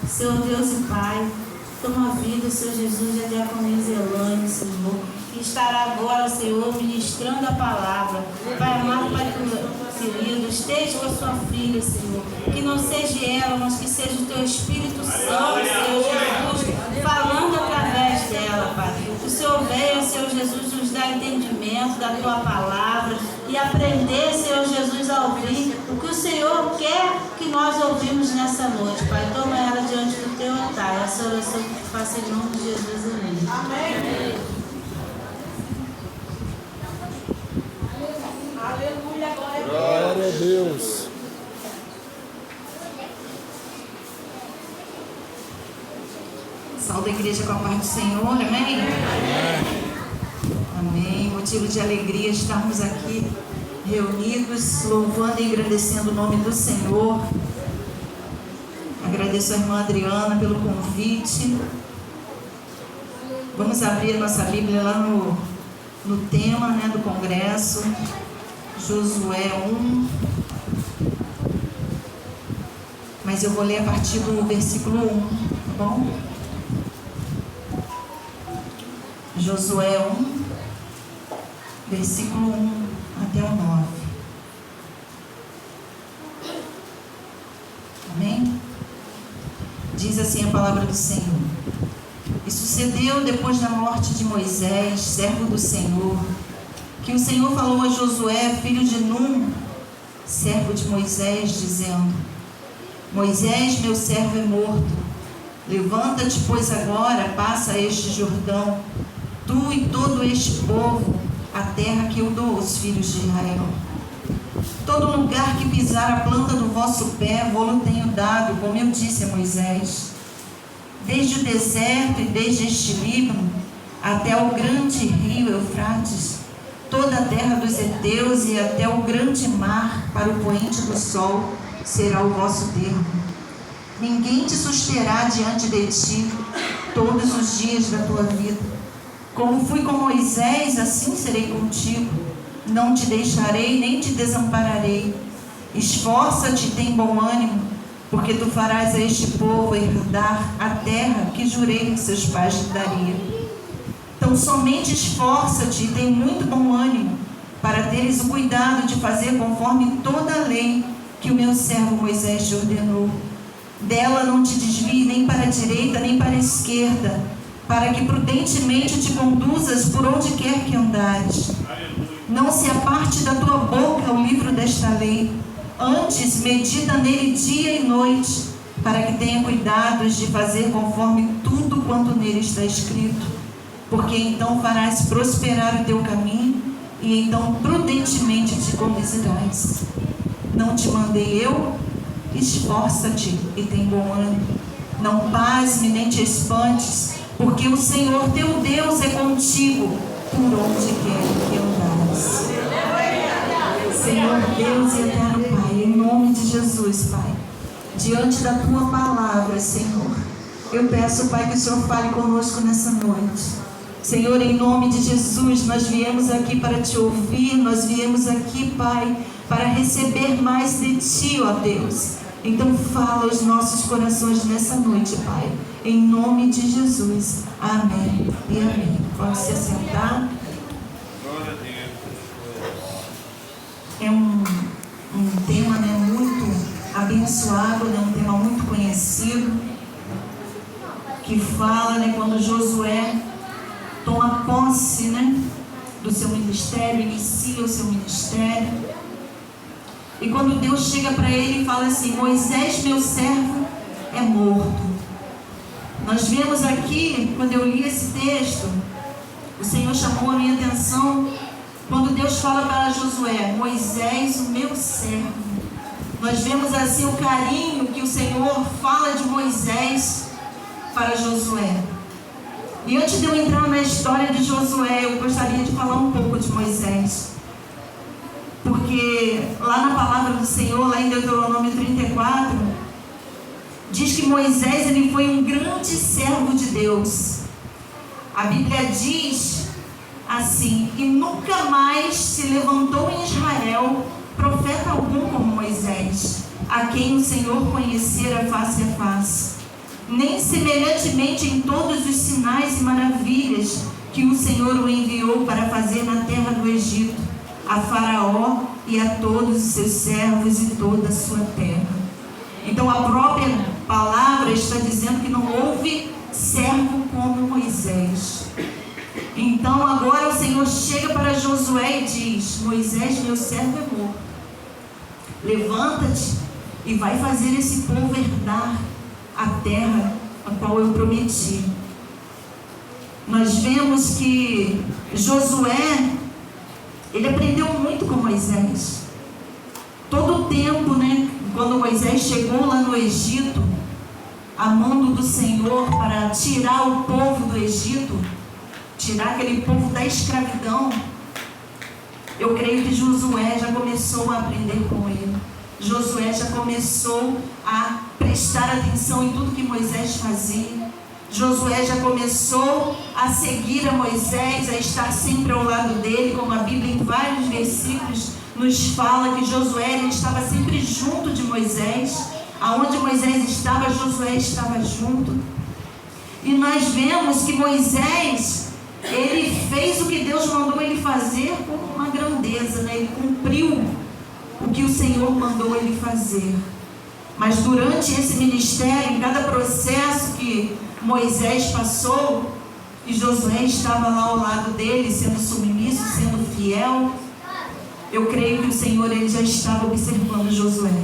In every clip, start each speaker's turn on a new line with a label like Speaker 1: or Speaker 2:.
Speaker 1: Senhor Deus e Pai, toma a vida, Senhor Jesus, e a diaconisa Elane, Senhor, que estará agora, Senhor, ministrando a palavra. Pai amado, Pai querido, esteja com a sua filha, Senhor, que não seja ela, mas que seja o teu Espírito Santo, Senhor Jesus, falando através dela, Pai. Que o Senhor venha, Senhor Jesus, nos dar entendimento da tua palavra e aprender, Senhor Jesus, a ouvir o que o Senhor quer que nós ouvimos nessa noite, Pai. Toma ela diante do teu altar. Essa oração que te faço em nome de Jesus. Amém.
Speaker 2: Amém. Aleluia, glória a Deus.
Speaker 1: Saúde a igreja com a paz do Senhor, amém? Amém. Motivo de alegria estarmos aqui reunidos, louvando e engrandecendo o nome do Senhor. Agradeço a irmã Adriana pelo convite. Vamos abrir a nossa Bíblia lá no tema, né, do congresso, Josué 1. Mas eu vou ler a partir do versículo 1, tá bom? Josué 1, versículo 1 até o 9. Amém? Diz assim a palavra do Senhor. E sucedeu depois da morte de Moisés, servo do Senhor, que o Senhor falou a Josué, filho de Num, servo de Moisés, dizendo: Moisés, meu servo, é morto. Levanta-te, pois, agora, passa este Jordão, tu e todo este povo, a terra que eu dou aos filhos de Israel. Todo lugar que pisar a planta do vosso pé, vou-lo tenho dado, como eu disse a Moisés. Desde o deserto e desde este Líbano, até o grande rio Eufrates, toda a terra dos heteus e até o grande mar, para o poente do sol, será o vosso termo. Ninguém te susterá diante de ti todos os dias da tua vida. Como fui com Moisés, assim serei contigo. Não te deixarei, nem te desampararei. Esforça-te e tem bom ânimo, porque tu farás a este povo herdar a terra que jurei que seus pais te daria. Então somente esforça-te e tem muito bom ânimo, para teres o cuidado de fazer conforme toda a lei que o meu servo Moisés te ordenou. Dela não te desvie nem para a direita nem para a esquerda, para que prudentemente te conduzas por onde quer que andares. Não se aparte da tua boca o livro desta lei, antes medita nele dia e noite, para que tenha cuidado de fazer conforme tudo quanto nele está escrito, porque então farás prosperar o teu caminho, e então prudentemente te conduzirás. Não te mandei eu? Esforça-te e tem bom ânimo. Não pasme nem te espantes, porque o Senhor teu Deus é contigo por onde quer que andares. Senhor Deus e eterno Pai, em nome de Jesus, Pai, diante da tua palavra, Senhor, eu peço, Pai, que o Senhor fale conosco nessa noite. Senhor, em nome de Jesus, nós viemos aqui para te ouvir, nós viemos aqui, Pai, para receber mais de ti, ó Deus. Então fala aos nossos corações nessa noite, Pai, em nome de Jesus. Amém e amém. Pode se assentar. É um tema, né, muito abençoado, né, um tema muito conhecido, que fala, né, quando Josué toma posse, né, do seu ministério, inicia o seu ministério. E quando Deus chega para ele e fala assim: Moisés, meu servo, é morto. Nós vemos aqui, quando eu li esse texto, o Senhor chamou a minha atenção quando Deus fala para Josué: Moisés, o meu servo. Nós vemos assim o carinho que o Senhor fala de Moisés para Josué. E antes de eu entrar na história de Josué, eu gostaria de falar um pouco de Moisés. Porque lá na palavra do Senhor, lá em Deuteronômio 34, diz que Moisés, ele foi um grande servo de Deus. A Bíblia diz assim: e nunca mais se levantou em Israel profeta algum como Moisés, a quem o Senhor conhecera face a face. nem semelhantemente em todos os sinais e maravilhas que o Senhor o enviou para fazer na terra do Egito, a Faraó e a todos os seus servos e toda a sua terra. Então a própria palavra está dizendo que não houve servo como Moisés. Então agora o Senhor chega para Josué e diz: Moisés, meu servo é morto. Levanta-te e vai fazer esse povo herdar a terra a qual eu prometi. Nós vemos que Josué, ele aprendeu muito com Moisés. Todo o tempo, quando Moisés chegou lá no Egito, a mando do Senhor para tirar o povo do Egito, tirar aquele povo da escravidão, eu creio que Josué já começou a aprender com ele. Josué já começou a prestar atenção em tudo que Moisés fazia. Josué já começou a seguir a Moisés, a estar sempre ao lado dele, como a Bíblia em vários versículos nos fala que Josué estava sempre junto de Moisés. Aonde Moisés estava, Josué estava junto. E nós vemos que Moisés, ele fez o que Deus mandou ele fazer com uma grandeza, Ele cumpriu o que o Senhor mandou ele fazer. Mas durante esse ministério, em cada processo que Moisés passou, e Josué estava lá ao lado dele, sendo submisso, sendo fiel, eu creio que o Senhor ele já estava observando Josué.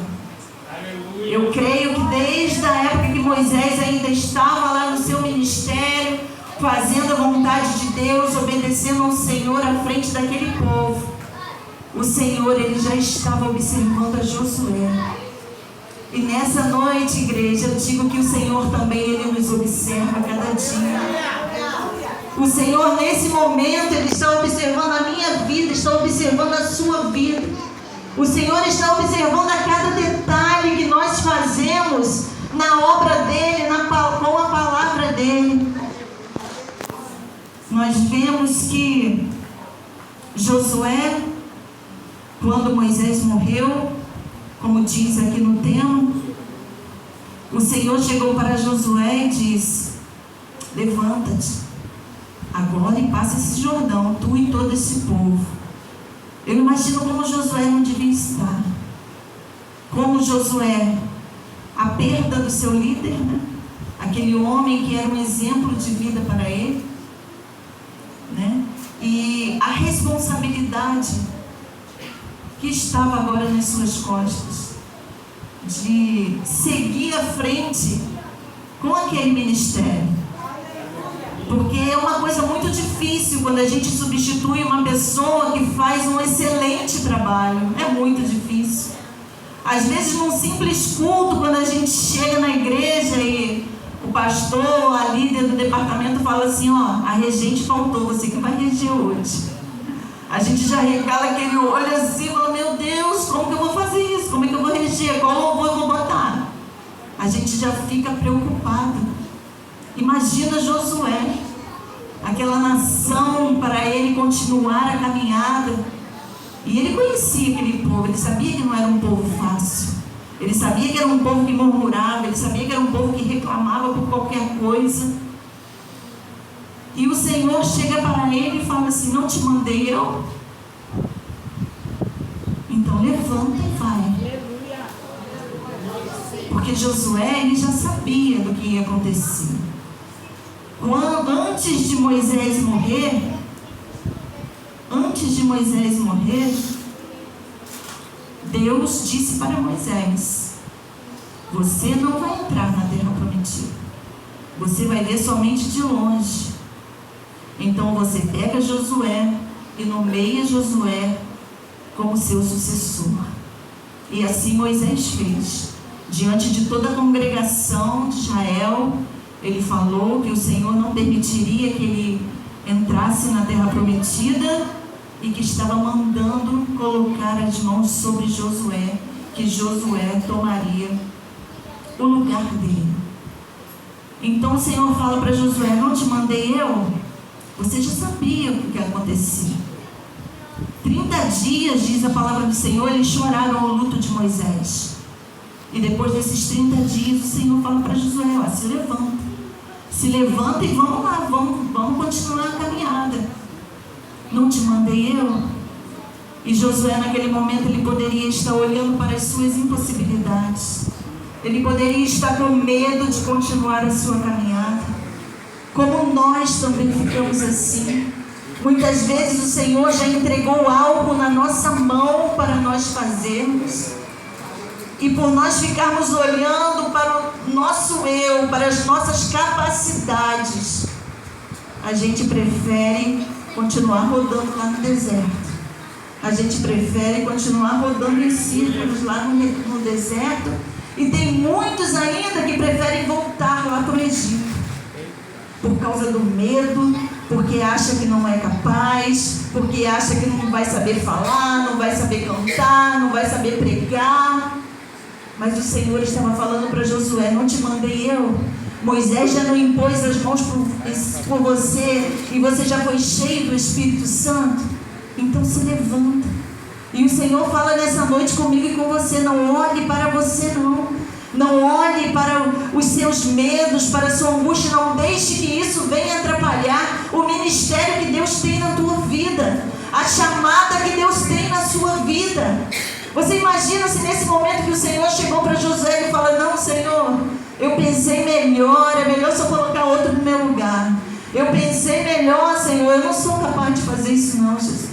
Speaker 1: Eu creio que desde a época que Moisés ainda estava lá no seu ministério, fazendo a vontade de Deus, obedecendo ao Senhor à frente daquele povo, o Senhor ele já estava observando a Josué. E nessa noite, igreja, eu digo que o Senhor também ele nos observa a cada dia. O Senhor nesse momento ele está observando a minha vida, está observando a sua vida. O Senhor está observando a cada detalhe que nós fazemos na obra dele, com a palavra dele. Nós vemos que Josué, quando Moisés morreu, como diz aqui no tema, o Senhor chegou para Josué e disse: levanta-te agora e passa esse Jordão, tu e todo esse povo. Eu imagino como Josué não devia estar. Como Josué, a perda do seu líder, aquele homem que era um exemplo de vida para ele, e a responsabilidade que estava agora nas suas costas, de seguir à frente com aquele ministério. Porque é uma coisa muito difícil quando a gente substitui uma pessoa que faz um excelente trabalho. É muito difícil. Às vezes num simples culto, quando a gente chega na igreja e o pastor, a líder do departamento fala assim: a regente faltou, você que vai reger hoje. A gente já regala aquele olho assim, fala: meu Deus, como que eu vou fazer isso? Como é que eu vou reger? Qual louvor eu vou botar? A gente já fica preocupado. Imagina Josué, aquela nação, para ele continuar a caminhada. E ele conhecia aquele povo, ele sabia que não era um povo fácil. Ele sabia que era um povo que murmurava, ele sabia que era um povo que reclamava por qualquer coisa. E o Senhor chega para ele e fala assim: não te mandei eu? Então levanta e vai. Porque Josué ele já sabia do que ia acontecer. Antes de Moisés morrer, Deus disse para Moisés: você não vai entrar na terra prometida, você vai ver somente de longe. Então você pega Josué e nomeia Josué como seu sucessor. E assim Moisés fez. Diante de toda a congregação de Israel, ele falou que o Senhor não permitiria que ele entrasse na terra prometida e que estava mandando colocar as mãos sobre Josué, que Josué tomaria o lugar dele. Então o Senhor fala para Josué: não te mandei eu? Você já sabia o que acontecia. 30 dias, diz a palavra do Senhor, eles choraram ao luto de Moisés. E depois desses 30 dias, o Senhor fala para Josué: ó, se levanta. Se levanta e vamos lá, vamos continuar a caminhada. Não te mandei eu? E Josué, naquele momento, ele poderia estar olhando para as suas impossibilidades. Ele poderia estar com medo de continuar a sua caminhada. Como nós também ficamos assim. Muitas vezes o Senhor já entregou algo na nossa mão para nós fazermos. E por nós ficarmos olhando para o nosso eu, para as nossas capacidades, a gente prefere continuar rodando lá no deserto. A gente prefere continuar rodando em círculos lá no deserto. E tem muitos ainda que preferem voltar lá para o Egito. Por causa do medo, porque acha que não é capaz, porque acha que não vai saber falar, não vai saber cantar, não vai saber pregar. Mas o Senhor estava falando para Josué: não te mandei eu? Moisés já não impôs as mãos por você e você já foi cheio do Espírito Santo? Então se levanta. E o Senhor fala nessa noite comigo e com você: não olhe para você não. Não olhe para os seus medos, para a sua angústia. Não deixe que isso venha atrapalhar o ministério que Deus tem na tua vida, a chamada que Deus tem na sua vida. Você imagina se nesse momento que o Senhor chegou para Josué e fala: não, Senhor, eu pensei melhor, é melhor se eu colocar outro no meu lugar. Eu pensei melhor, Senhor, eu não sou capaz de fazer isso não, Jesus.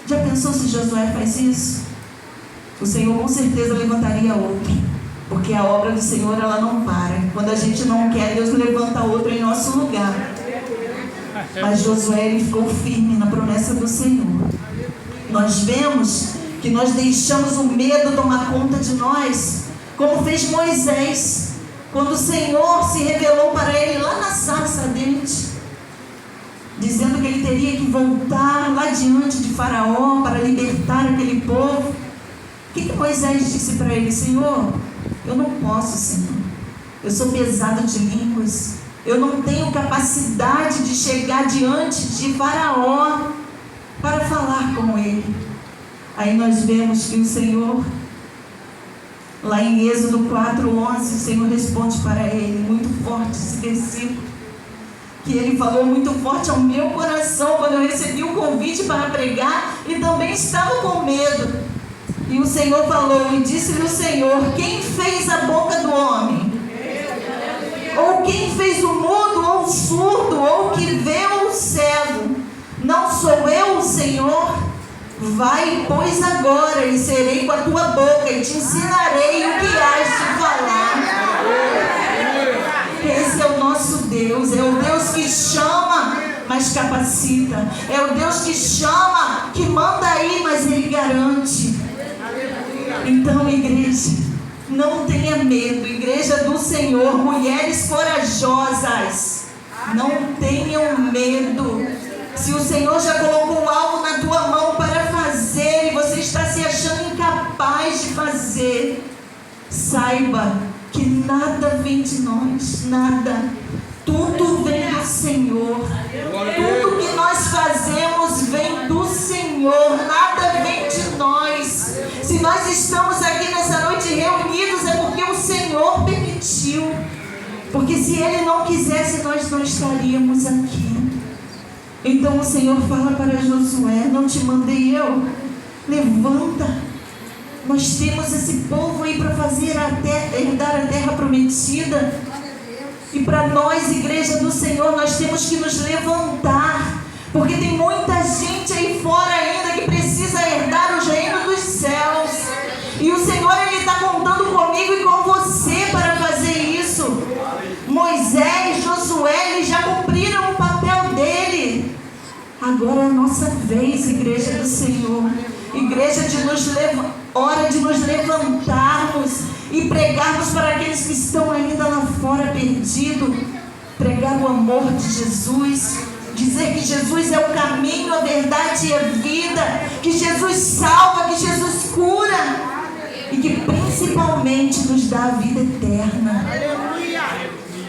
Speaker 1: Já pensou se Josué faz isso? O Senhor com certeza levantaria outro, porque a obra do Senhor, ela não para. Quando a gente não quer, Deus levanta outro em nosso lugar. Mas Josué, ele ficou firme na promessa do Senhor. Nós vemos que nós deixamos o medo tomar conta de nós, como fez Moisés, quando o Senhor se revelou para ele lá na sarça ardente, dizendo que ele teria que voltar lá diante de Faraó para libertar aquele povo. O que Moisés disse para ele? Senhor, eu não posso, Senhor. Eu sou pesado de línguas. Eu não tenho capacidade de chegar diante de Faraó para falar com ele. Aí nós vemos que o Senhor, lá em Êxodo 4:11, o Senhor responde para ele, muito forte esse versículo, que ele falou muito forte ao meu coração quando eu recebi o convite para pregar e também estava com medo. E o Senhor falou, e disse-lhe o Senhor: quem fez a boca do homem? Ou quem fez o mudo, ou o surdo, ou o que vê, ou o cego? Não sou eu o Senhor? Vai, pois, agora, e serei com a tua boca, e te ensinarei o que hás de falar. Esse é o nosso Deus, é o Deus que chama, mas capacita. É o Deus que chama, que manda aí, mas Ele garante. Então, igreja, não tenha medo. Igreja do Senhor, mulheres corajosas, não tenham medo. Se o Senhor já colocou algo na tua mão para fazer e você está se achando incapaz de fazer, saiba que nada vem de nós, nada. Tudo vem do Senhor. Tudo que nós fazemos vem do Senhor, nada vem de nós. Se nós estamos aqui nessa noite reunidos é porque o Senhor permitiu. Porque se Ele não quisesse, nós não estaríamos aqui. Então o Senhor fala para Josué: não te mandei eu? Levanta. Nós temos esse povo aí para fazer herdar a terra prometida. E para nós, igreja do Senhor, nós temos que nos levantar. Porque tem muita gente aí fora ainda que precisa herdar os reinos dos céus. E o Senhor, Ele está contando comigo e com você para fazer isso. Moisés, Josué, eles já cumpriram o papel dele. Agora é a nossa vez, igreja do Senhor. Igreja hora de nos levantarmos e pregarmos para aqueles que estão ainda lá fora perdidos. Pregar o amor de Jesus. Dizer que Jesus é o caminho, a verdade e a vida. Que Jesus salva, que Jesus cura. E que principalmente nos dá a vida eterna.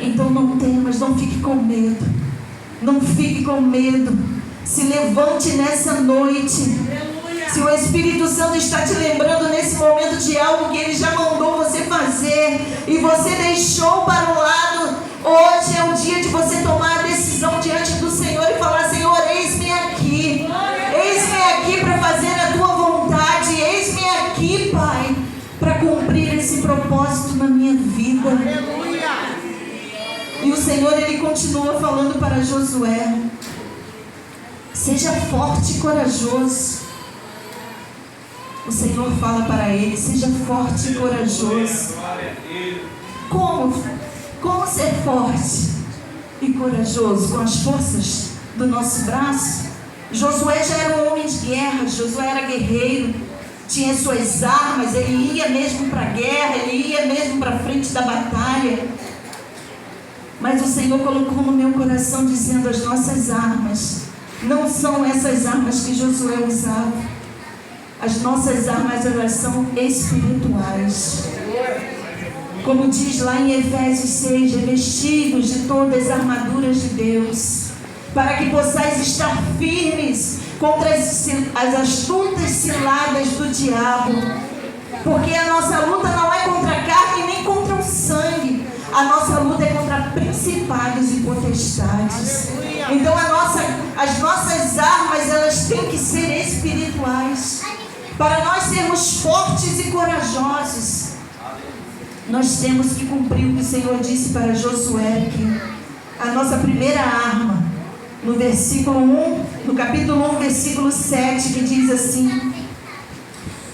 Speaker 1: Então não temas, não fique com medo. Não fique com medo. Se levante nessa noite. Se o Espírito Santo está te lembrando nesse momento de algo que Ele já mandou você fazer e você deixou para o lado, hoje é o dia de você tomar a decisão diante do Senhor e falar: Senhor, eis-me aqui para fazer a Tua vontade, eis-me aqui, Pai, para cumprir esse propósito na minha vida. E o Senhor, Ele continua falando para Josué: seja forte e corajoso. O Senhor fala para ele: seja forte e corajoso. Como ser forte e corajoso? Com as forças do nosso braço? Josué já era um homem de guerra, Josué era guerreiro, tinha suas armas, ele ia mesmo para a guerra, ele ia mesmo para a frente da batalha. Mas o Senhor colocou no meu coração dizendo: as nossas armas não são essas armas que Josué usava. As nossas armas, elas são espirituais. Como diz lá em Efésios 6, revestidos de todas as armaduras de Deus, para que possais estar firmes contra as astutas ciladas do diabo. Porque a nossa luta não é contra a carne nem contra o sangue. A nossa luta é contra principados e potestades. Então as nossas armas, elas têm que ser espirituais. Para nós sermos fortes e corajosos, nós temos que cumprir o que o Senhor disse para Josué aqui. A nossa primeira arma, no versículo 1, no capítulo 1, versículo 7, que diz assim: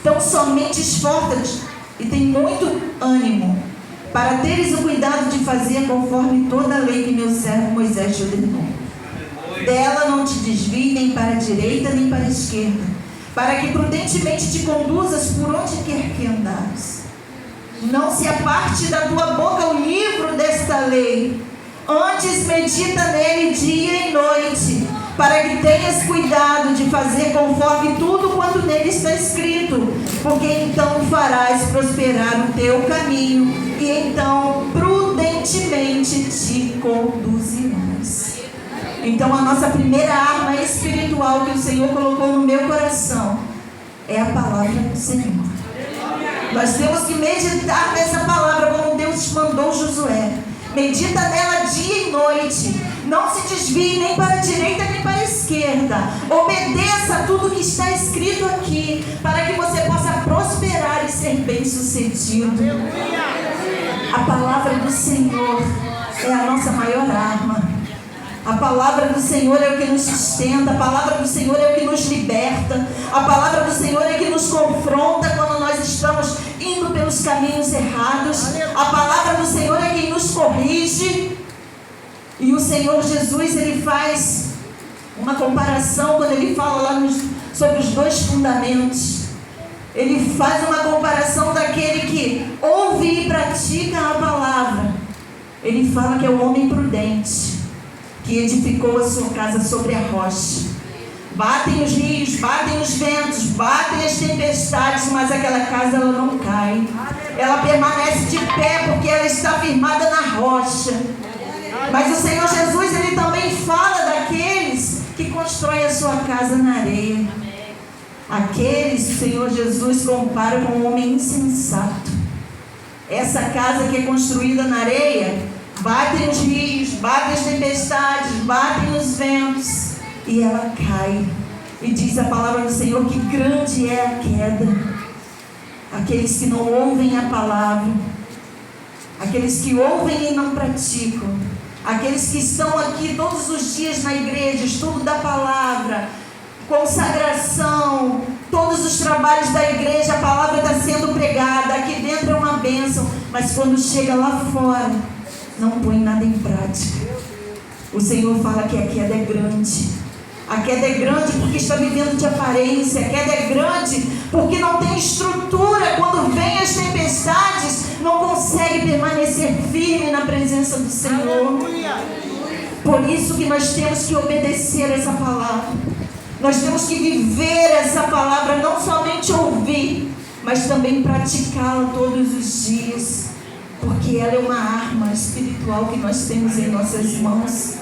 Speaker 1: então somente esforça-te e tem muito ânimo, para teres o cuidado de fazer conforme toda a lei que meu servo Moisés te ordenou. Dela não te desvie nem para a direita nem para a esquerda, para que prudentemente te conduzas por onde quer que andares. Não se aparte da tua boca o livro desta lei, antes medita nele dia e noite, para que tenhas cuidado de fazer conforme tudo quanto nele está escrito, porque então farás prosperar o teu caminho, e então prudentemente te conduzirás. Então a nossa primeira arma espiritual que o Senhor colocou no meu coração é a palavra do Senhor. Nós temos que meditar nessa palavra como Deus mandou Josué. Medita nela dia e noite. Não se desvie nem para a direita nem para a esquerda. Obedeça tudo que está escrito aqui, para que você possa prosperar e ser bem sucedido. A palavra do Senhor é a nossa maior arma. A palavra do Senhor é o que nos sustenta. A palavra do Senhor é o que nos liberta. A palavra do Senhor é que nos confronta quando nós estamos indo pelos caminhos errados. A palavra do Senhor é quem nos corrige. E o Senhor Jesus, Ele faz uma comparação quando Ele fala lá sobre os dois fundamentos. Ele faz uma comparação daquele que ouve e pratica a palavra. Ele fala que é o homem prudente, que edificou a sua casa sobre a rocha. Batem os rios, batem os ventos, batem as tempestades, mas aquela casa ela não cai. Ela permanece de pé porque ela está firmada na rocha. Mas o Senhor Jesus, Ele também fala daqueles que constroem a sua casa na areia. Aqueles, o Senhor Jesus compara com um homem insensato. Essa casa que é construída na areia, batem os rios, batem as tempestades, batem os ventos, e ela cai. E diz a palavra do Senhor que grande é a queda. Aqueles que não ouvem a palavra, aqueles que ouvem e não praticam, aqueles que estão aqui todos os dias na igreja, estudo da palavra, consagração, todos os trabalhos da igreja, a palavra está sendo pregada, aqui dentro é uma bênção, mas quando chega lá fora, não põe nada em prática. O Senhor fala que a queda é grande. A queda é grande porque está vivendo de aparência. A queda é grande porque não tem estrutura. Quando vem as tempestades, não consegue permanecer firme na presença do Senhor. Por isso que nós temos que obedecer essa palavra. Nós temos que viver essa palavra, não somente ouvir, mas também praticá-la todos os dias. Porque ela é uma arma espiritual que nós temos em nossas mãos.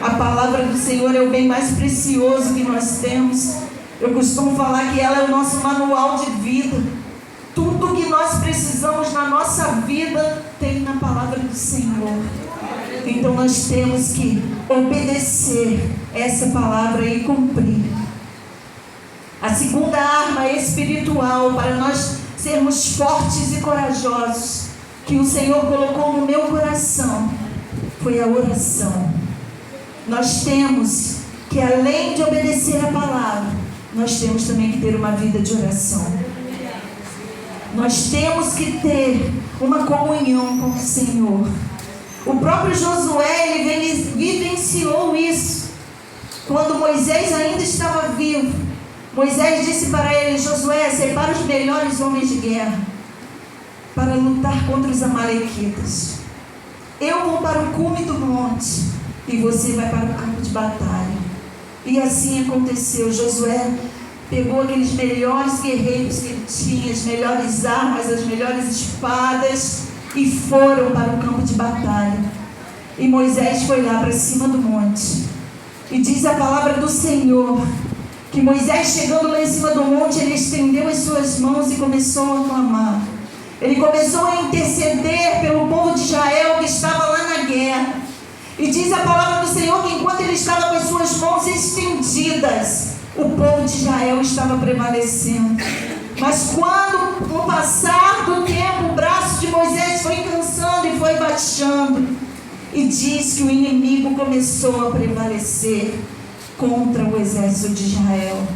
Speaker 1: A palavra do Senhor é o bem mais precioso que nós temos. Eu costumo falar que ela é o nosso manual de vida. Tudo que nós precisamos na nossa vida tem na palavra do Senhor. Então nós temos que obedecer essa palavra e cumprir. A segunda arma espiritual para nós sermos fortes e corajosos, que o Senhor colocou no meu coração, foi a oração. Nós temos que, além de obedecer a palavra, nós temos também que ter uma vida de oração. Nós temos que ter uma comunhão com o Senhor. O próprio Josué, ele vivenciou isso. Quando Moisés ainda estava vivo, Moisés disse para ele: Josué, separa os melhores homens de guerra para lutar contra os amalequitas. Eu vou para o cume do monte e você vai para o campo de batalha. E assim aconteceu. Josué pegou aqueles melhores guerreiros que ele tinha, as melhores armas, as melhores espadas, e foram para o campo de batalha. E Moisés foi lá para cima do monte. E diz a palavra do Senhor que Moisés, chegando lá em cima do monte, ele estendeu as suas mãos e começou a clamar. Ele começou a interceder pelo povo de Israel que estava lá na guerra. E diz a palavra do Senhor que enquanto ele estava com as suas mãos estendidas, o povo de Israel estava prevalecendo. Mas quando, com o passar do tempo, o braço de Moisés foi cansando e foi baixando, e diz que o inimigo começou a prevalecer contra o exército de Israel.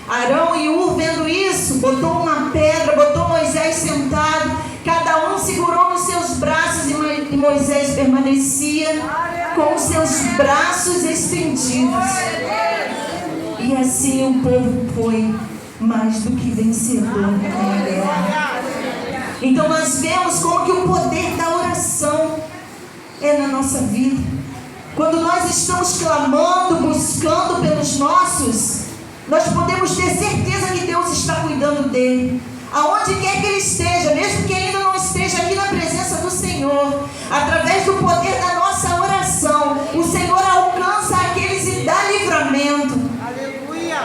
Speaker 1: Arão e Hur, vendo isso, botou uma pedra, botou Moisés sentado, cada um segurou nos seus braços, e Moisés permanecia com os seus braços estendidos. E assim o povo foi mais do que vencedor na guerra. Então nós vemos como que o poder da oração é na nossa vida. Quando nós estamos clamando, buscando pelos nossos, nós podemos ter certeza que Deus está cuidando dele. Aonde quer que ele esteja, mesmo que ainda não esteja aqui na presença do Senhor, através do poder da nossa oração, o Senhor alcança aqueles e dá livramento.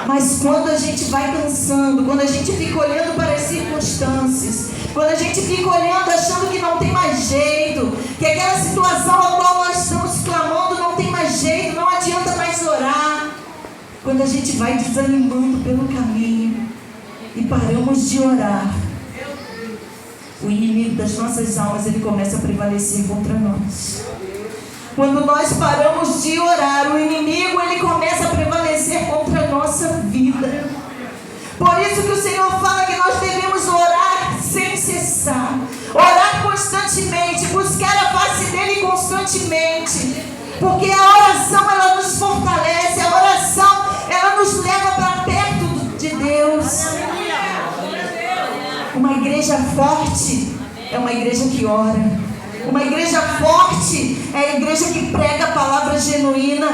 Speaker 1: Mas quando a gente vai cansando, quando a gente fica olhando para as circunstâncias, quando a gente fica olhando achando que não tem mais jeito, que aquela situação a qual nós estamos clamando não tem mais jeito, não adianta mais orar, quando a gente vai desanimando pelo caminho e paramos de orar, o inimigo das nossas almas, ele começa a prevalecer contra nós. Quando nós paramos de orar, o inimigo, ele começa a prevalecer contra a nossa vida. Por isso que o Senhor fala que nós devemos orar sem cessar, orar constantemente, buscar a face dele constantemente, porque a oração, ela nos fortalece, a oração, ela nos leva para perto de Deus. Uma igreja forte é uma igreja que ora. Uma igreja forte é a igreja que prega a palavra genuína.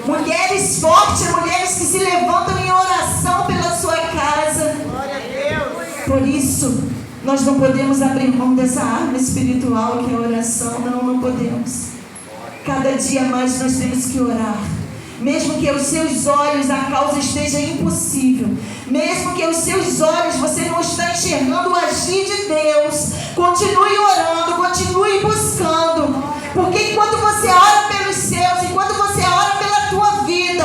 Speaker 1: Mulheres fortes, mulheres que se levantam em oração pela sua casa. Por isso, nós não podemos abrir mão dessa arma espiritual que é a oração. Não podemos. Cada dia mais nós temos que orar. Mesmo que aos seus olhos a causa esteja impossível, mesmo que aos seus olhos você não está enxergando o agir de Deus, continue orando, continue buscando, porque enquanto você ora pelos seus, enquanto você ora pela tua vida,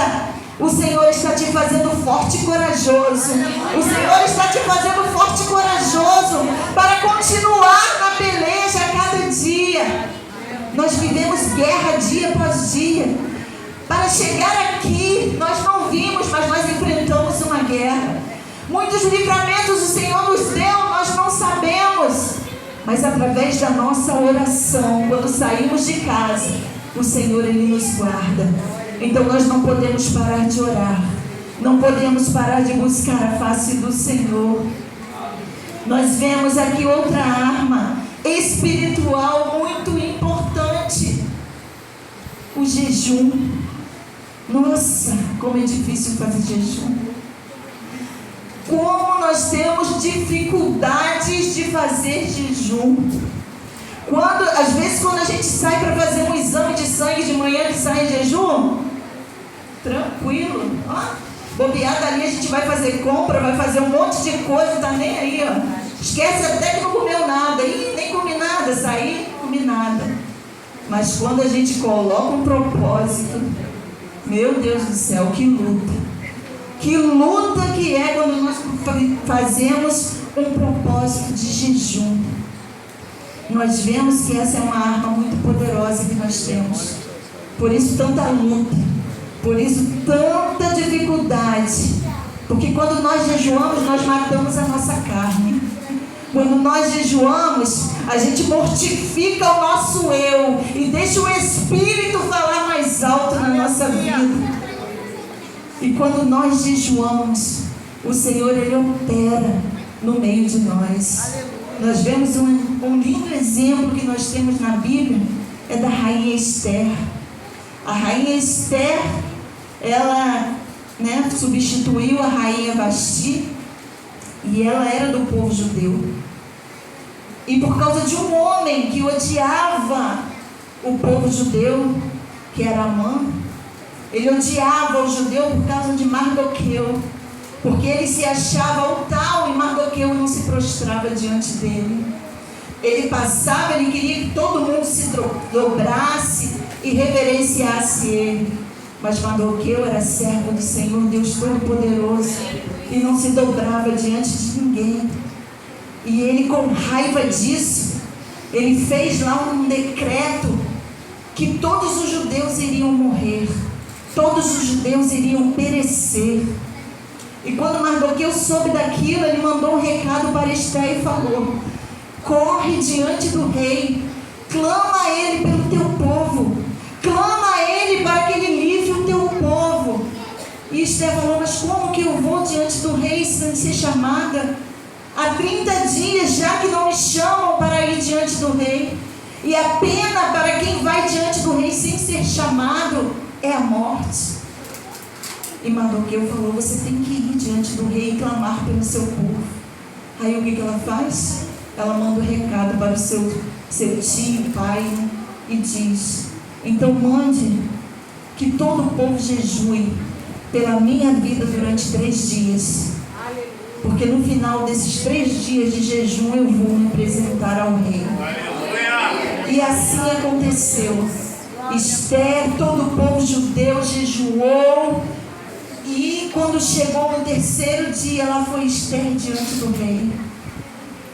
Speaker 1: o Senhor está te fazendo forte e corajoso. O Senhor está te fazendo forte e corajoso para continuar na peleja a cada dia. Nós vivemos guerra dia após dia. Para chegar aqui, nós não vimos, mas nós enfrentamos uma guerra. Muitos livramentos o Senhor nos deu, nós não sabemos. Mas através da nossa oração, quando saímos de casa, o Senhor, ele nos guarda. Então nós não podemos parar de orar. Não podemos parar de buscar a face do Senhor. Nós vemos aqui outra arma espiritual muito importante. O jejum. Nossa, como é difícil fazer jejum. Como nós temos dificuldades de fazer jejum. Às vezes quando a gente sai para fazer um exame de sangue de manhã, que sai em jejum, tranquilo. Bobear dali, a gente vai fazer compra, vai fazer um monte de coisa, tá nem aí, ó. Esquece até que não comeu nada. Ih, nem comi nada, saí, não comi nada. Mas quando a gente coloca um propósito, meu Deus do céu, que luta. Que luta que é quando nós fazemos um propósito de jejum. Nós vemos que essa é uma arma muito poderosa que nós temos. Por isso tanta luta, por isso tanta dificuldade. Porque quando nós jejuamos, nós matamos a nossa carne. Quando nós jejuamos, a gente mortifica o nosso eu e deixa o Espírito falar mais alto na nossa vida. E quando nós jejuamos, o Senhor, Ele opera no meio de nós. Nós vemos um lindo exemplo que nós temos na Bíblia, é da rainha Esther. A rainha Esther, ela substituiu a rainha Vasti, e ela era do povo judeu. E por causa de um homem que odiava o povo judeu, que era Amã, ele odiava o judeu por causa de Mardoqueu, porque ele se achava o tal e Mardoqueu não se prostrava diante dele. Ele passava, ele queria que todo mundo se dobrasse e reverenciasse ele. Mas Mardoqueu era servo do Senhor, Deus Todo-Poderoso, e não se dobrava diante de ninguém. E ele, com raiva disso, ele fez lá um decreto que todos os judeus iriam morrer, todos os judeus iriam perecer. E quando Mardoqueu soube daquilo, ele mandou um recado para Esther e falou: corre diante do rei, clama a ele pelo teu povo, clama a ele para que ele livre o teu povo. E Esther falou: mas como que eu vou diante do rei sem ser chamada? Há 30 dias já que não me chamam para ir diante do rei. E a pena para quem vai diante do rei sem ser chamado é a morte. E Mardoqueu falou: você tem que ir diante do rei e clamar pelo seu povo. Aí o que ela faz? Ela manda um recado para o seu tio, pai, e diz: então mande que todo o povo jejue pela minha vida durante 3 dias. Porque no final desses 3 dias de jejum eu vou me apresentar ao rei. E assim aconteceu. Esther, todo o povo judeu jejuou. E quando chegou no 3º dia, ela foi Esther diante do rei.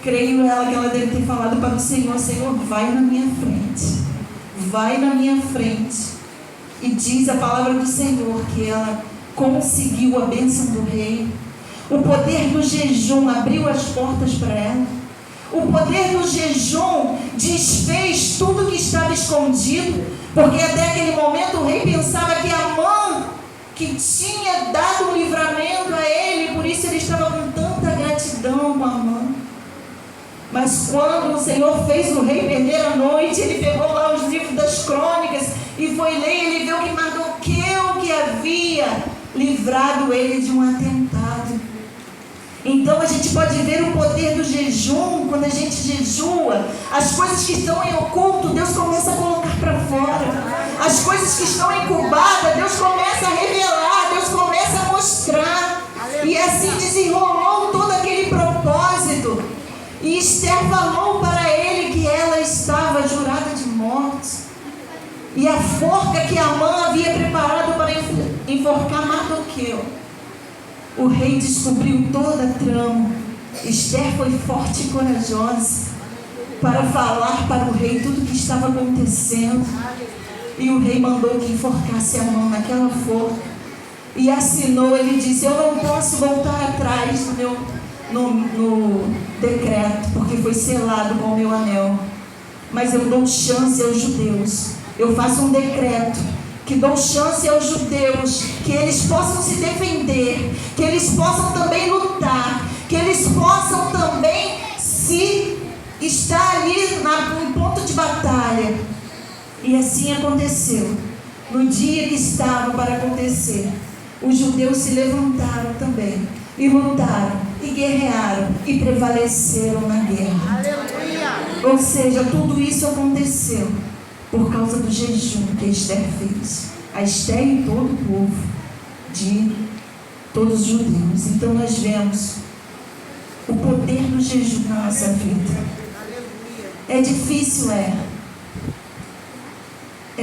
Speaker 1: Creio ela que ela deve ter falado para o Senhor: Senhor, vai na minha frente. Vai na minha frente. E diz a palavra do Senhor que ela conseguiu a bênção do rei. O poder do jejum abriu as portas para ela. O poder do jejum desfez tudo que estava escondido. Porque até aquele momento o rei pensava que Amã, que tinha dado um livramento a ele, por isso ele estava com tanta gratidão com Amã. Mas quando o Senhor fez o rei perder a noite, ele pegou lá os livros das crônicas e foi ler, e ele viu que Mardoqueu que havia livrado ele de um atentado. Então a gente pode ver o poder do jejum. Quando a gente jejua, as coisas que estão em oculto, Deus começa a colocar para fora. As coisas que estão encubadas, Deus começa a revelar, Deus começa a mostrar. E assim desenrolou todo aquele propósito. E Esther falou para ele que ela estava jurada de morte. E a forca que Amã havia preparado para enforcar Mardoqueu, o rei descobriu toda a trama. Esther foi forte e corajosa para falar para o rei tudo o que estava acontecendo. E o rei mandou que enforcasse Amã naquela forca. E assinou, ele disse: eu não posso voltar atrás no decreto, porque foi selado com o meu anel. Mas eu dou chance aos judeus. Eu faço um decreto que dou chance aos judeus, que eles possam se defender, que eles possam também lutar, que eles possam também se estar ali no ponto de batalha. E assim aconteceu. No dia que estava para acontecer, os judeus se levantaram também e lutaram e guerrearam e prevaleceram na guerra. Aleluia. Ou seja, tudo isso aconteceu por causa do jejum que Esther fez. A Esther e todo o povo de todos os judeus. Então nós vemos o poder do jejum na nossa vida. É difícil, é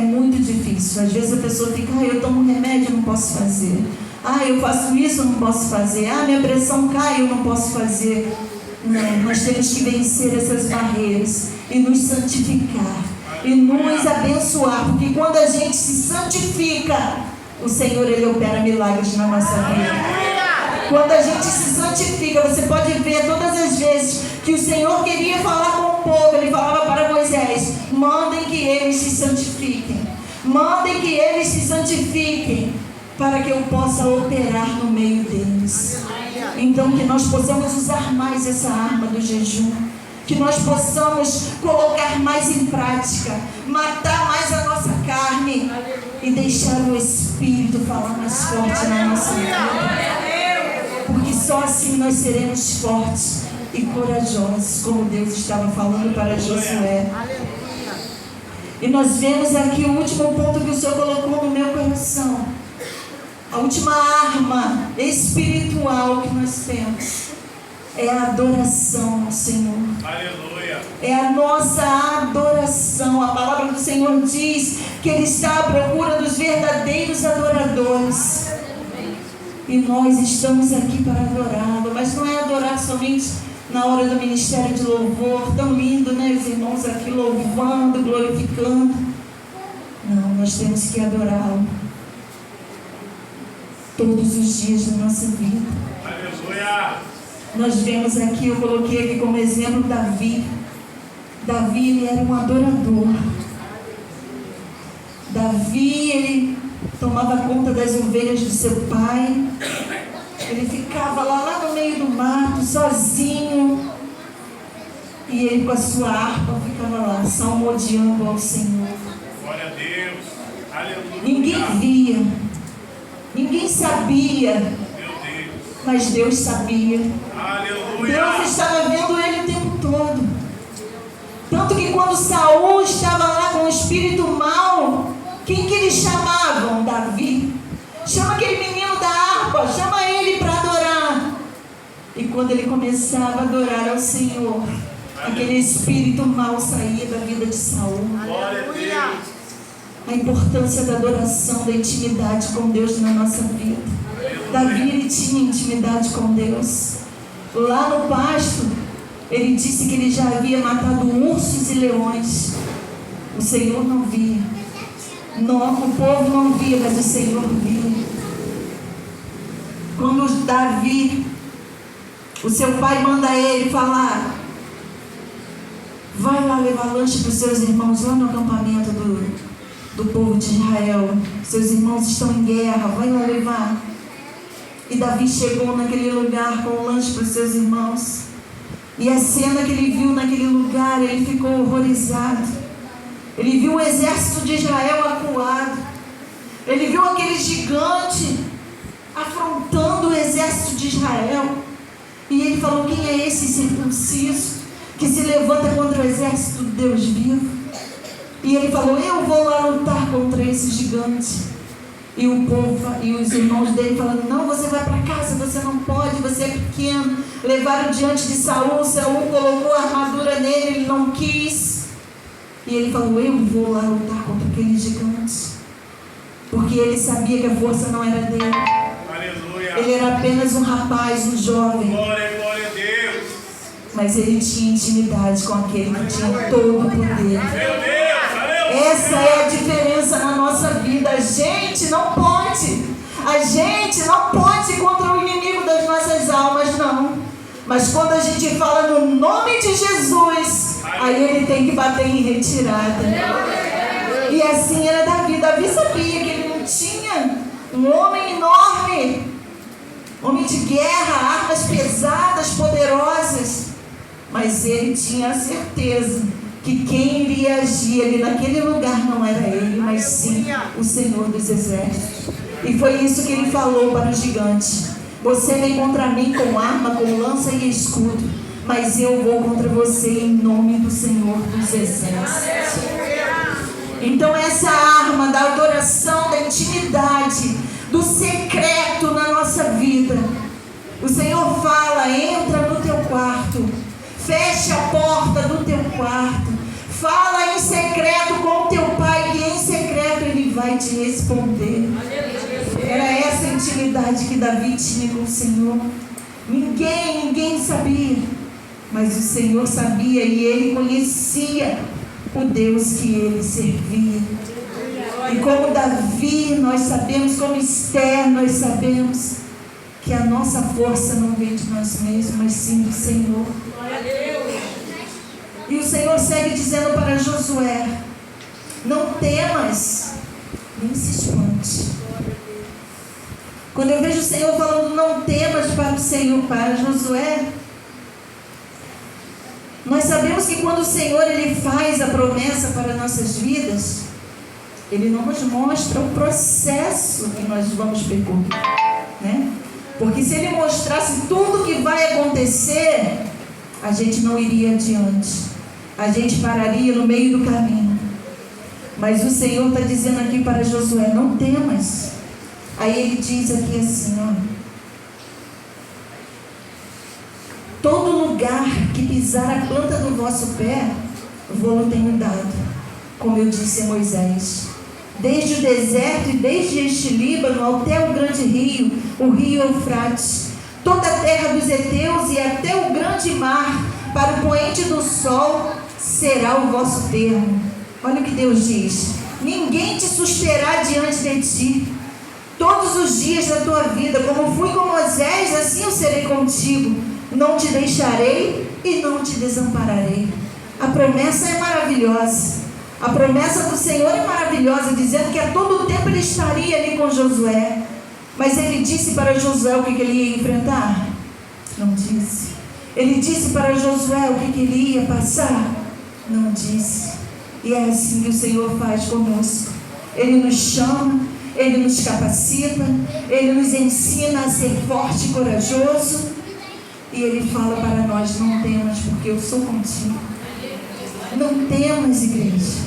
Speaker 1: muito difícil. Às vezes a pessoa fica, eu tomo remédio, eu não posso fazer. Eu faço isso, eu não posso fazer. Minha pressão cai, eu não posso fazer. Não, nós temos que vencer essas barreiras e nos santificar e nos abençoar, porque quando a gente se santifica, o Senhor, Ele opera milagres na nossa vida. Quando a gente se santifica, você pode ver todas as vezes que o Senhor queria falar com o povo, Ele falava para Moisés: mandem que eles se santifiquem, mandem que eles se santifiquem, para que eu possa operar no meio deles. Então que nós possamos usar mais essa arma do jejum, que nós possamos colocar mais em prática, matar mais a nossa carne e deixar o Espírito falar mais forte na nossa vida, porque só assim nós seremos fortes e corajosos, como Deus estava falando para Josué. E nós vemos aqui o último ponto que o Senhor colocou no meu coração. A última arma espiritual que nós temos é a adoração ao Senhor. Aleluia. É a nossa adoração. A palavra do Senhor diz que Ele está à procura dos verdadeiros adoradores. E nós estamos aqui para adorá-lo. Mas não é adorar somente na hora do ministério de louvor. Tão lindo, né? Os irmãos aqui louvando, glorificando. Não, nós temos que adorá-lo todos os dias da nossa vida. Aleluia. Nós vemos aqui, eu coloquei aqui como exemplo Davi. Davi, ele era um adorador. Davi, ele tomava conta das ovelhas do seu pai. Ele ficava lá no meio do mato, sozinho. E ele com a sua harpa ficava lá, salmodiando ao Senhor. Glória a Deus. Aleluia. Ninguém via. Ninguém sabia, mas Deus sabia. Aleluia. Deus estava vendo ele o tempo todo. Tanto que quando Saul estava lá com o espírito mau, quem que eles chamavam? Davi. Chama aquele menino da harpa, chama ele para adorar. E quando ele começava a adorar ao Senhor, aquele espírito mau saía da vida de Saul. Aleluia. A importância da adoração, da intimidade com Deus na nossa vida. Davi, ele tinha intimidade com Deus. Lá no pasto, ele disse que ele já havia matado ursos e leões. O Senhor não via. Não, o povo não via, mas o Senhor via. Quando Davi, o seu pai manda ele falar: vai lá levar lanche para os seus irmãos lá no acampamento do povo de Israel. Seus irmãos estão em guerra, vai lá levar. E Davi chegou naquele lugar com o lanche para os seus irmãos. E a cena que ele viu naquele lugar, ele ficou horrorizado. Ele viu o exército de Israel acuado. Ele viu aquele gigante afrontando o exército de Israel. E ele falou: quem é esse circunciso que se levanta contra o exército de Deus vivo? E ele falou: eu vou lá lutar contra esse gigante. E o povo e os irmãos dele falando: não, você vai para casa, você não pode, você é pequeno. Levaram diante de Saul. Saul colocou a armadura nele, ele não quis. E ele falou: eu vou lá lutar contra aquele gigante. Porque ele sabia que a força não era dele. Aleluia. Ele era apenas um rapaz, um jovem. Glória a Deus. Mas ele tinha intimidade com aquele que tinha todo o poder. Essa é a diferença na nossa vida. A gente não pode ir contra o inimigo das nossas almas, não. Mas quando a gente fala no nome de Jesus, aí ele tem que bater em retirada. E assim era Davi. Davi sabia que ele não tinha um homem enorme, homem de guerra, armas pesadas, poderosas, mas ele tinha a certeza que quem iria agir ali naquele lugar não era ele, mas sim o Senhor dos Exércitos. E foi isso que ele falou para o gigante: você vem contra mim com arma, com lança e escudo, mas eu vou contra você em nome do Senhor dos Exércitos. Então essa arma da adoração, da intimidade, do secreto na nossa vida, fala: entra no teu quarto, fecha a porta do teu quarto, fala em secreto com o teu pai, que em secreto ele vai te responder. Era essa intimidade que Davi tinha com o Senhor. Ninguém sabia, mas o Senhor sabia, e ele conhecia o Deus que ele servia. E como Davi, nós sabemos, como Esther, nós sabemos que a nossa força não vem de nós mesmos, mas sim do Senhor. E o Senhor segue dizendo para Josué: não temas, nem se espante. Quando eu vejo o Senhor falando não temas para o Senhor, para Josué, nós sabemos que quando o Senhor ele faz a promessa para nossas vidas, ele não nos mostra o processo que nós vamos percorrer, né? Porque se ele mostrasse tudo o que vai acontecer, a gente não iria adiante, a gente pararia no meio do caminho. Mas o Senhor está dizendo aqui para Josué: não temas. Aí ele diz aqui assim, ó: todo lugar que pisar a planta do vosso pé, vou-lo tenho dado, como eu disse a Moisés. Desde o deserto e desde este Líbano até o grande rio, o rio Eufrates, toda a terra dos heteus e até o grande mar, para o poente do sol, será o vosso termo. Olha o que Deus diz: ninguém te susterá diante de ti todos os dias da tua vida. Como fui com Moisés, assim eu serei contigo. Não te deixarei e não te desampararei. A promessa é maravilhosa. A promessa do Senhor é maravilhosa, dizendo que a todo tempo ele estaria ali com Josué. Mas ele disse para Josué o que ele ia enfrentar? Não disse. Ele disse para Josué o que ele ia passar? Não disse. E é assim que o Senhor faz conosco. Ele nos chama, ele nos capacita, ele nos ensina a ser forte e corajoso. E ele fala para nós: não temas, porque eu sou contigo. Não temas, igreja.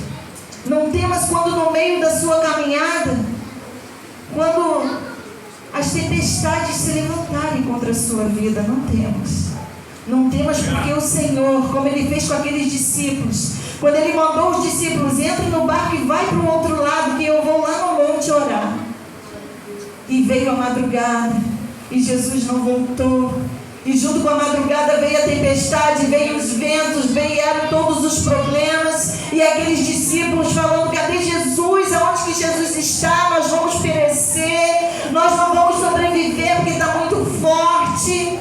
Speaker 1: Não temas quando no meio da sua caminhada, quando as tempestades se levantarem contra a sua vida. Não temas. Não temas, porque o Senhor, como ele fez com aqueles discípulos, quando ele mandou os discípulos: entre no barco e vai para o outro lado, que eu vou lá no monte orar. E veio a madrugada, e Jesus não voltou. E junto com a madrugada veio a tempestade, veio os ventos, vieram todos os problemas. E aqueles discípulos falando: cadê Jesus? Aonde que Jesus está? Nós vamos perecer, nós não vamos sobreviver porque está muito forte.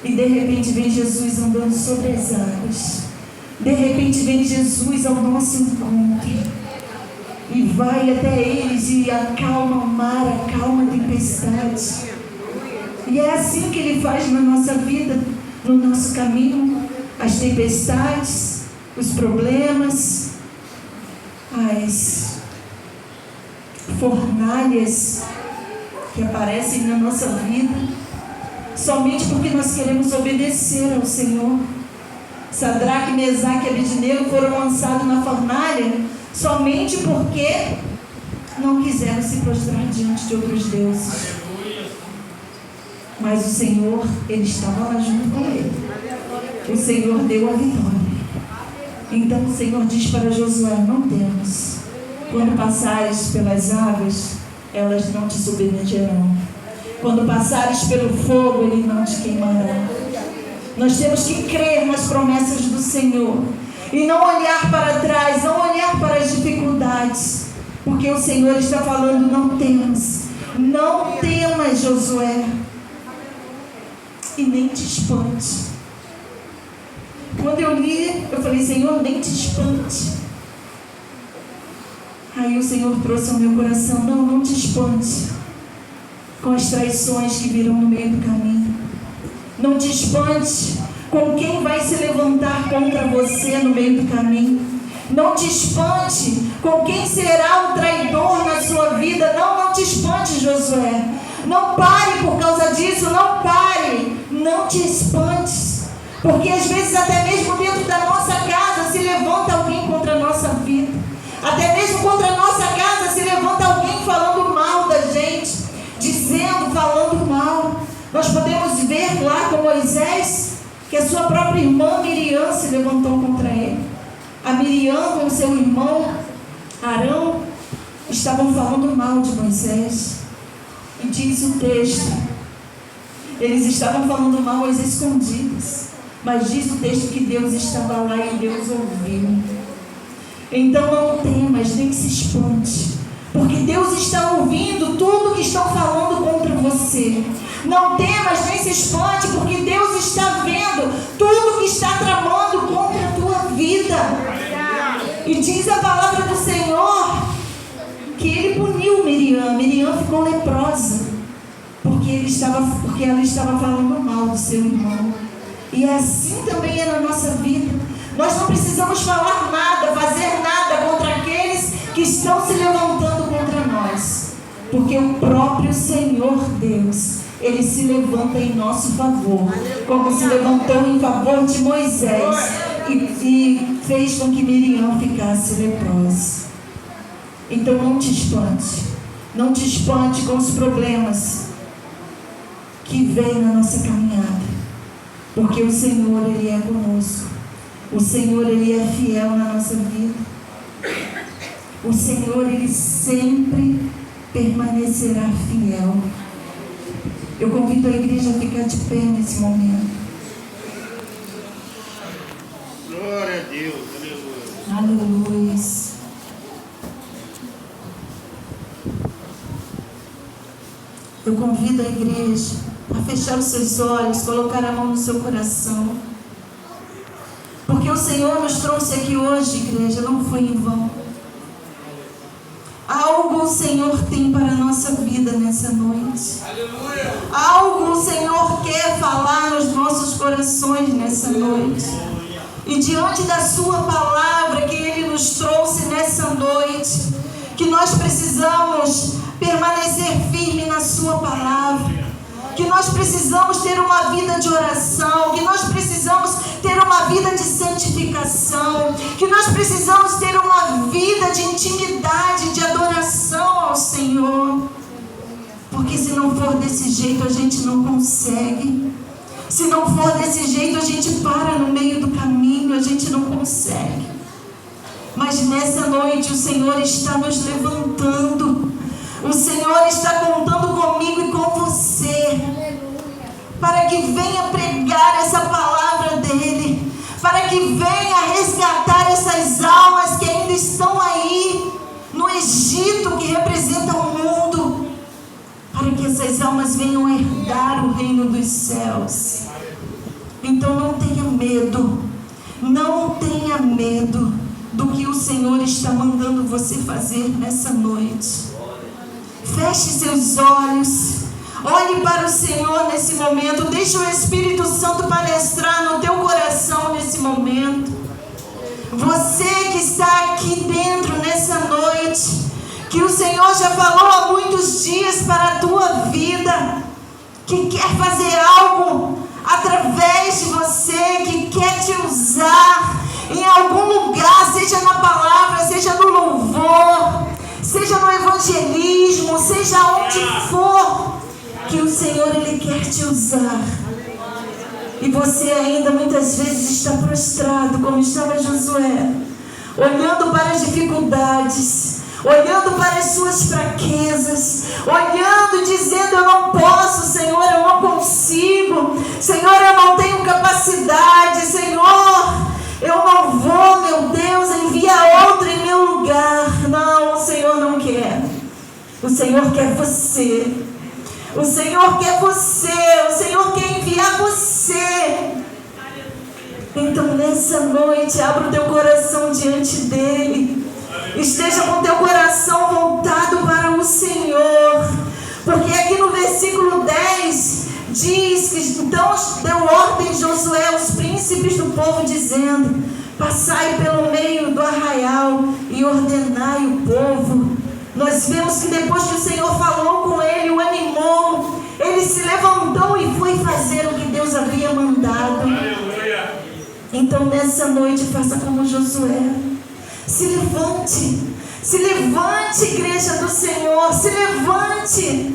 Speaker 1: E de repente vem Jesus andando sobre as águas. De repente vem Jesus ao nosso encontro. E vai até eles e acalma o mar, acalma a tempestade. E é assim que ele faz na nossa vida, no nosso caminho. As tempestades, os problemas, as fornalhas que aparecem na nossa vida, somente porque nós queremos obedecer ao Senhor. Sadraque, Mesaque e Abednego foram lançados na fornalha somente porque não quiseram se prostrar diante de outros deuses. Mas o Senhor, ele estava lá junto com ele. O Senhor deu a vitória. Então o Senhor diz para Josué: não temas. Quando passares pelas águas, elas não te submergerão. Quando passares pelo fogo, ele não te queimará. Nós temos que crer nas promessas do Senhor e não olhar para trás, não olhar para as dificuldades, porque o Senhor está falando: não temas. Não temas, Josué. E nem te espante. Quando eu li, eu falei: Senhor, nem te espante. Aí o Senhor trouxe ao meu coração: não te espante com as traições que virão no meio do caminho. Não te espante com quem vai se levantar contra você no meio do caminho. Não te espante com quem será o traidor na sua vida. Não te espante, Josué. Não pare por causa disso, não pare. Não te espantes, porque às vezes até mesmo dentro da nossa casa se levanta alguém contra a nossa vida. Até mesmo contra a nossa casa se levanta alguém falando mal da gente, dizendo, falando mal. Nós podemos ver lá com Moisés sua própria irmã Miriam se levantou contra ele. A Miriam com seu irmão Arão estavam falando mal de Moisés. E diz o texto, eles estavam falando mal às escondidas, mas diz o texto que Deus estava lá e Deus ouviu. Então não temas, nem se espante, porque Deus está ouvindo tudo que estão falando contra você. Não temas, nem se espante, porque Deus está vendo tudo que está tramando contra a tua vida. E diz a palavra do Senhor que ele puniu Miriam. Miriam ficou leprosa, porque ela estava falando mal do seu irmão. E assim também é na nossa vida. Nós não precisamos falar nada, fazer nada contra aqueles que estão se levantando contra nós, porque o próprio Senhor Deus, Ele se levanta em nosso favor, como se levantou em favor de Moisés e fez com que Miriam ficasse leprosa. Então não te espante com os problemas que vêm na nossa caminhada, porque o Senhor, Ele é conosco. O Senhor, Ele é fiel na nossa vida. O Senhor, Ele sempre permanecerá fiel. Eu convido a igreja a ficar de pé nesse momento.
Speaker 2: Glória a Deus, aleluia.
Speaker 1: Aleluia. Eu convido a igreja a fechar os seus olhos, colocar a mão no seu coração. Porque o Senhor nos trouxe aqui hoje, igreja, não foi em vão. Algo o Senhor tem para a nossa vida nessa noite.
Speaker 2: Aleluia.
Speaker 1: Algo o Senhor quer falar nos nossos corações nessa noite. E diante da sua palavra que Ele nos trouxe nessa noite, que nós precisamos permanecer firme na sua palavra, que nós precisamos ter uma vida de oração, que nós precisamos ter uma vida de santificação, que nós precisamos ter uma vida de intimidade, de adoração ao Senhor. Porque se não for desse jeito, a gente não consegue. Se não for desse jeito, a gente para no meio do caminho, a gente não consegue. Mas nessa noite o Senhor está nos levantando. O Senhor está contando comigo e com você, para que venha pregar essa palavra dEle, para que venha resgatar essas almas que ainda estão aí no Egito, que representa o mundo, para que essas almas venham herdar o reino dos céus. Então não tenha medo, não tenha medo do que o Senhor está mandando você fazer nessa noite. Feche seus olhos, olhe para o Senhor nesse momento, deixe o Espírito Santo palestrar no teu coração nesse momento. Você que está aqui dentro nessa noite, que o Senhor já falou há muitos dias para a tua vida, que quer fazer algo através de você, que quer te usar em algum lugar, seja na palavra, seja no louvor, seja no evangelismo, seja onde for, que o Senhor, Ele quer te usar. E você ainda muitas vezes está prostrado, como estava Josué, olhando para as dificuldades, olhando para as suas fraquezas, olhando, dizendo: eu não posso, Senhor, eu não consigo, Senhor, eu não tenho capacidade, Senhor, eu não vou, meu Deus, envia outro em meu lugar. Não, o Senhor não quer. O Senhor quer você. O Senhor quer você. O Senhor quer enviar você. Então nessa noite, abra o teu coração diante dEle. Esteja com o teu coração voltado para o Senhor. Porque aqui no versículo 10 diz que então deu ordem Josué aos príncipes do povo, dizendo: passai pelo meio do arraial e ordenai o povo. Nós vemos que depois que o Senhor falou com ele, o animou, ele se levantou e foi fazer o que Deus havia mandado. Aleluia. Então nessa noite faça como Josué. Se levante, igreja do Senhor, se levante.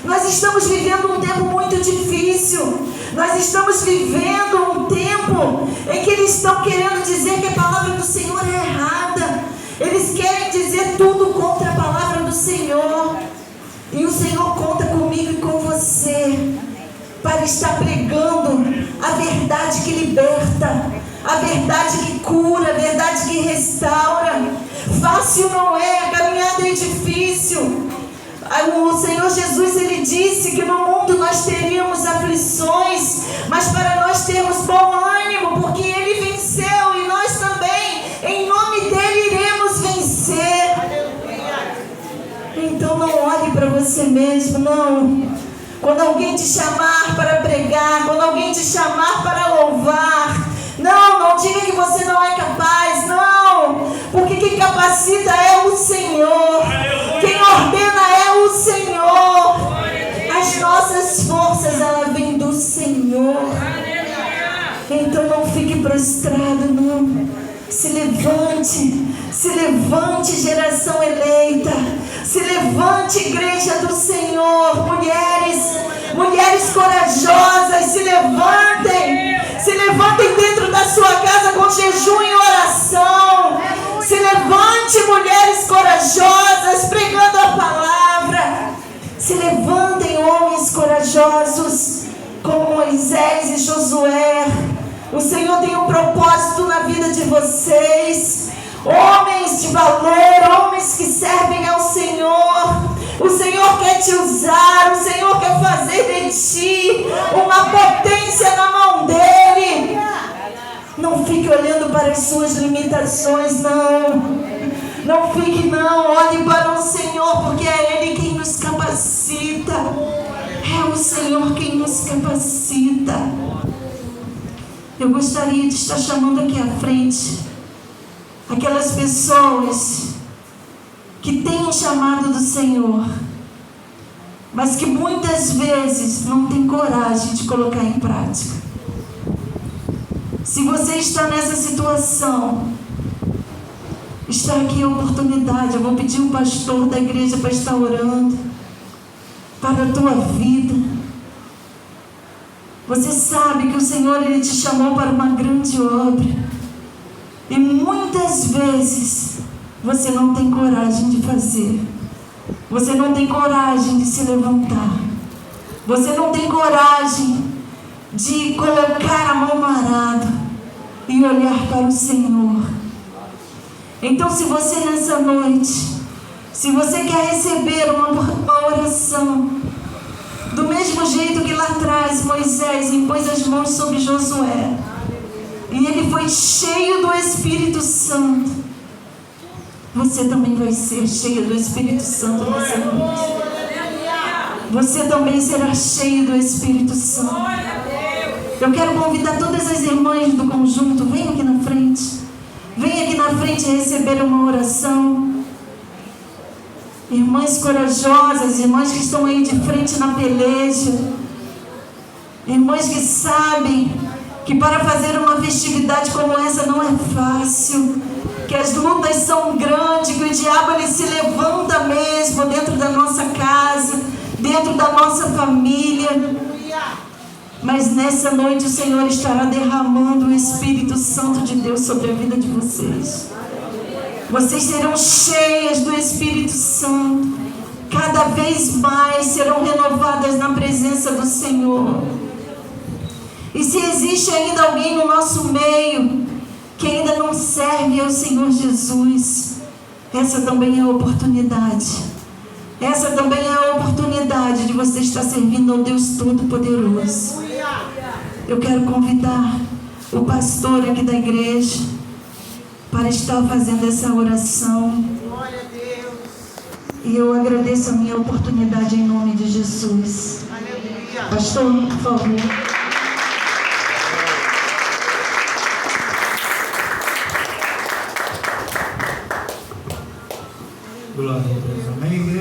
Speaker 1: Nós estamos vivendo um tempo muito difícil. Nós estamos vivendo um tempo em que eles estão querendo dizer que a palavra do Senhor é errada. Eles querem dizer tudo contra a palavra do Senhor. E o Senhor conta comigo e com você para estar pregando a verdade que liberta, a verdade que cura, a verdade que restaura. Fácil não é, a caminhada é difícil. O Senhor Jesus, Ele disse que no mundo nós teríamos aflições, mas para nós termos bom ânimo, porque Ele venceu e nós também, em nome dEle, iremos vencer. Então não olhe para você mesmo, não. Quando alguém te chamar para pregar, quando alguém te chamar para louvar, não diga que você não é capaz, não, porque quem capacita é o Senhor, quem ordena é o Senhor. As nossas forças, ela vem do Senhor. Então não fique prostrado, não. Se levante, geração eleita, se levante, igreja do Senhor, mulheres corajosas, se levantem dentro da sua casa com jejum e oração, se levante, mulheres corajosas, pregando a palavra, se levantem, homens corajosos, como Moisés e Josué. O Senhor tem um propósito na vida de vocês, homens de valor, homens que servem ao Senhor. O Senhor quer te usar, o Senhor quer fazer de ti uma potência na mão dEle. Não fique olhando para as suas limitações, não fique, olhe para o Senhor, porque é Ele quem nos capacita, é o Senhor quem nos capacita. Eu gostaria de estar chamando aqui à frente aquelas pessoas que têm um chamado do Senhor, mas que muitas vezes não têm coragem de colocar em prática. Se você está nessa situação, está aqui a oportunidade. Eu vou pedir um pastor da igreja para estar orando para a tua vida. Você sabe que o Senhor, Ele te chamou para uma grande obra. E muitas vezes você não tem coragem de fazer. Você não tem coragem de se levantar. Você não tem coragem de colocar a mão no arado e olhar para o Senhor. Então, se você nessa noite, se você quer receber uma oração, do mesmo jeito que lá atrás Moisés impôs as mãos sobre Josué, e ele foi cheio do Espírito Santo, você também vai ser cheio do Espírito Santo nessa noite. Você também será cheio do Espírito Santo. Eu quero convidar todas as irmãs do conjunto, vem aqui na frente. Vem aqui na frente receber uma oração. Irmãs corajosas, irmãs que estão aí de frente na peleja, irmãs que sabem que para fazer uma festividade como essa não é fácil, que as lutas são grandes, que o diabo ele se levanta mesmo dentro da nossa casa, dentro da nossa família. Mas nessa noite o Senhor estará derramando o Espírito Santo de Deus sobre a vida de vocês. Vocês serão cheias do Espírito Santo. Cada vez mais serão renovadas na presença do Senhor. E se existe ainda alguém no nosso meio que ainda não serve ao Senhor Jesus, essa também é a oportunidade. Essa também é a oportunidade de você estar servindo ao Deus Todo-Poderoso. Eu quero convidar o pastor aqui da igreja para estar fazendo essa oração.
Speaker 2: Glória a Deus.
Speaker 1: E eu agradeço a minha oportunidade em nome de Jesus.
Speaker 2: Aleluia.
Speaker 1: Pastor, por favor.
Speaker 3: Glória a Deus. Amém.